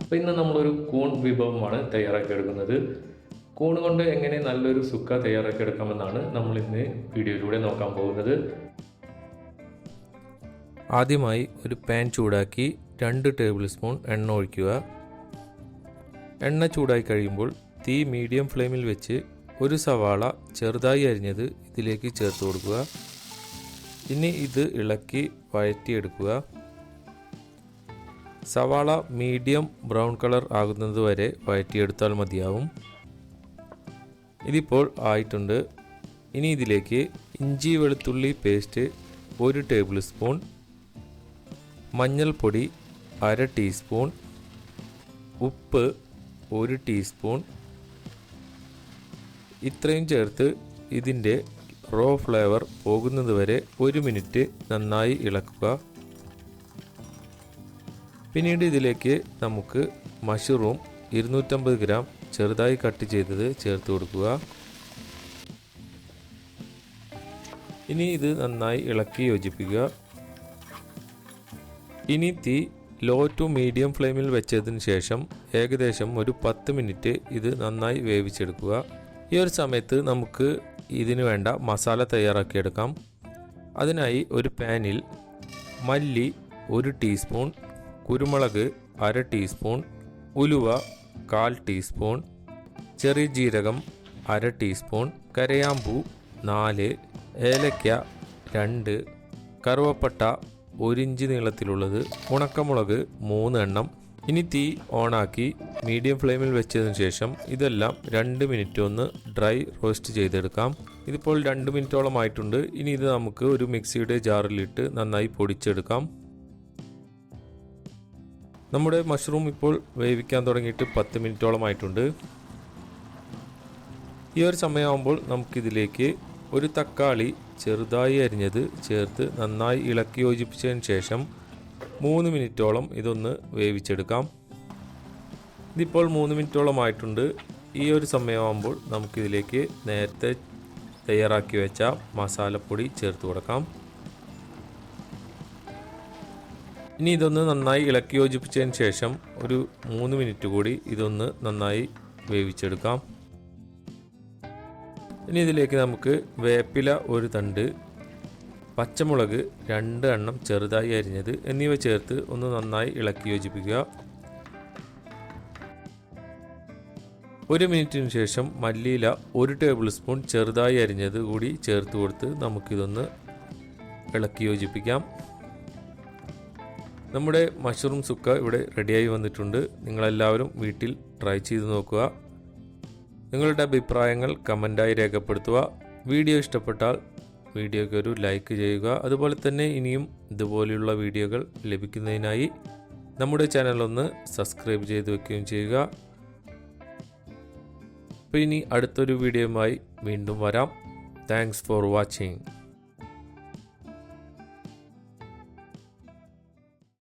അപ്പോൾ ഇന്ന് നമ്മളൊരു കൂൺ വിഭവമാണ് തയ്യാറാക്കിയെടുക്കുന്നത്. കൂൺ കൊണ്ട് എങ്ങനെ നല്ലൊരു സുക്ക തയ്യാറാക്കിയെടുക്കാമെന്നാണ് നമ്മൾ ഇന്ന് വീഡിയോയിലൂടെ നോക്കാൻ പോകുന്നത്. ആദ്യമായി ഒരു പാൻ ചൂടാക്കി 2 ടേബിൾ സ്പൂൺ എണ്ണ ഒഴിക്കുക. എണ്ണ ചൂടായി കഴിയുമ്പോൾ തീ മീഡിയം ഫ്ലെയിമിൽ വെച്ച് ഒരു സവാള ചെറുതായി അരിഞ്ഞത് ഇതിലേക്ക് ചേർത്ത് കൊടുക്കുക. ഇനി ഇത് ഇളക്കി വഴറ്റിയെടുക്കുക. സവാള മീഡിയം ബ്രൗൺ കളർ ആകുന്നത് വരെ വഴറ്റിയെടുത്താൽ മതിയാവും. ഇതിപ്പോൾ ആയിട്ടുണ്ട്. ഇനി ഇതിലേക്ക് ഇഞ്ചി വെളുത്തുള്ളി പേസ്റ്റ് 1 ടേബിൾ സ്പൂൺ, മഞ്ഞൾപ്പൊടി 1/2 ടീസ്പൂൺ, ഉപ്പ് 1 ടീസ്പൂൺ ഇത്രയും ചേർത്ത് ഇതിൻ്റെ റോ ഫ്ലേവർ പോകുന്നത് വരെ 1 മിനിറ്റ് നന്നായി ഇളക്കുക. പിന്നീട് ഇതിലേക്ക് നമുക്ക് മഷ്റൂം 250 ഗ്രാം ചെറുതായി കട്ട് ചെയ്തത് ചേർത്ത് കൊടുക്കുക. ഇനി ഇത് നന്നായി ഇളക്കി യോജിപ്പിക്കുക. ഇനി തീ ലോ ടു മീഡിയം ഫ്ലെയിമിൽ വെച്ചതിന് ശേഷം ഏകദേശം ഒരു 10 മിനിറ്റ് ഇത് നന്നായി വേവിച്ചെടുക്കുക. ഈ ഒരു സമയത്ത് നമുക്ക് ഇതിന് വേണ്ട മസാല തയ്യാറാക്കിയെടുക്കാം. അതിനായി ഒരു പാനിൽ മല്ലി 1 ടീസ്പൂൺ, കുരുമുളക് 1/2 ടീസ്പൂൺ, ഉലുവ 1/4 ടീസ്പൂൺ, ചെറിയ ജീരകം 1/2 ടീസ്പൂൺ, കരയാമ്പൂ 4, ഏലക്ക 2, കറുവപ്പട്ട 1 ഇഞ്ച് നീളത്തിലുള്ളത്, ഉണക്കമുളക് 3 എണ്ണം. ഇനി തീ ഓണാക്കി മീഡിയം ഫ്ലെയിമിൽ വെച്ചതിന് ശേഷം ഇതെല്ലാം 2 മിനിറ്റ് ഒന്ന് ഡ്രൈ റോസ്റ്റ് ചെയ്തെടുക്കാം. ഇതിപ്പോൾ 2 മിനിറ്റോളം ആയിട്ടുണ്ട്. ഇനി ഇത് നമുക്ക് ഒരു മിക്സിയുടെ ജാറിലിട്ട് നന്നായി പൊടിച്ചെടുക്കാം. നമ്മുടെ മഷ്റൂം ഇപ്പോൾ വേവിക്കാൻ തുടങ്ങിയിട്ട് 10 മിനിറ്റോളം ആയിട്ടുണ്ട്. ഈ ഒരു സമയമാകുമ്പോൾ നമുക്കിതിലേക്ക് ഒരു തക്കാളി ചെറുതായി അരിഞ്ഞത് ചേർത്ത് നന്നായി ഇളക്കി യോജിപ്പിച്ചതിന് ശേഷം 3 മിനിറ്റോളം ഇതൊന്ന് വേവിച്ചെടുക്കാം. ഇതിപ്പോൾ 3 മിനിറ്റോളം ആയിട്ടുണ്ട്. ഈ ഒരു സമയമാകുമ്പോൾ നമുക്കിതിലേക്ക് നേരത്തെ തയ്യാറാക്കി വെച്ച മസാലപ്പൊടി ചേർത്ത് കൊടുക്കാം. ഇനി ഇതൊന്ന് നന്നായി ഇളക്കി യോജിപ്പിച്ചതിന് ശേഷം ഒരു 3 മിനിറ്റ് കൂടി ഇതൊന്ന് നന്നായി വേവിച്ചെടുക്കാം. ഇനി ഇതിലേക്ക് നമുക്ക് വേപ്പില 1 തണ്ട്, പച്ചമുളക് 2 എണ്ണം ചെറുതായി അരിഞ്ഞത് എന്നിവ ചേർത്ത് ഒന്ന് നന്നായി ഇളക്കി യോജിപ്പിക്കുക. 1 മിനിറ്റിന് ശേഷം മല്ലിയില 1 ടേബിൾ സ്പൂൺ ചെറുതായി അരിഞ്ഞത് കൂടി ചേർത്ത് കൊടുത്ത് നമുക്കിതൊന്ന് ഇളക്കി യോജിപ്പിക്കാം. നമ്മുടെ മഷ്റൂം സുക്ക ഇവിടെ റെഡിയായി വന്നിട്ടുണ്ട്. നിങ്ങളെല്ലാവരും വീട്ടിൽ ട്രൈ ചെയ്ത് നോക്കുക. നിങ്ങളുടെ അഭിപ്രായങ്ങൾ കമൻറ്റായി രേഖപ്പെടുത്തുക. വീഡിയോ ഇഷ്ടപ്പെട്ടാൽ വീഡിയോയ്ക്ക് ഒരു ലൈക്ക് ചെയ്യുക. അതുപോലെ തന്നെ ഇനിയും ഇതുപോലെയുള്ള വീഡിയോകൾ ലഭിക്കുന്നതിനായി നമ്മുടെ ചാനൽ ഒന്ന് സബ്സ്ക്രൈബ് ചെയ്ത് വയ്ക്കുകയും ചെയ്യുക. അപ്പോൾ ഇനി അടുത്തൊരു വീഡിയോയുമായി വീണ്ടും വരാം. Thanks for watching.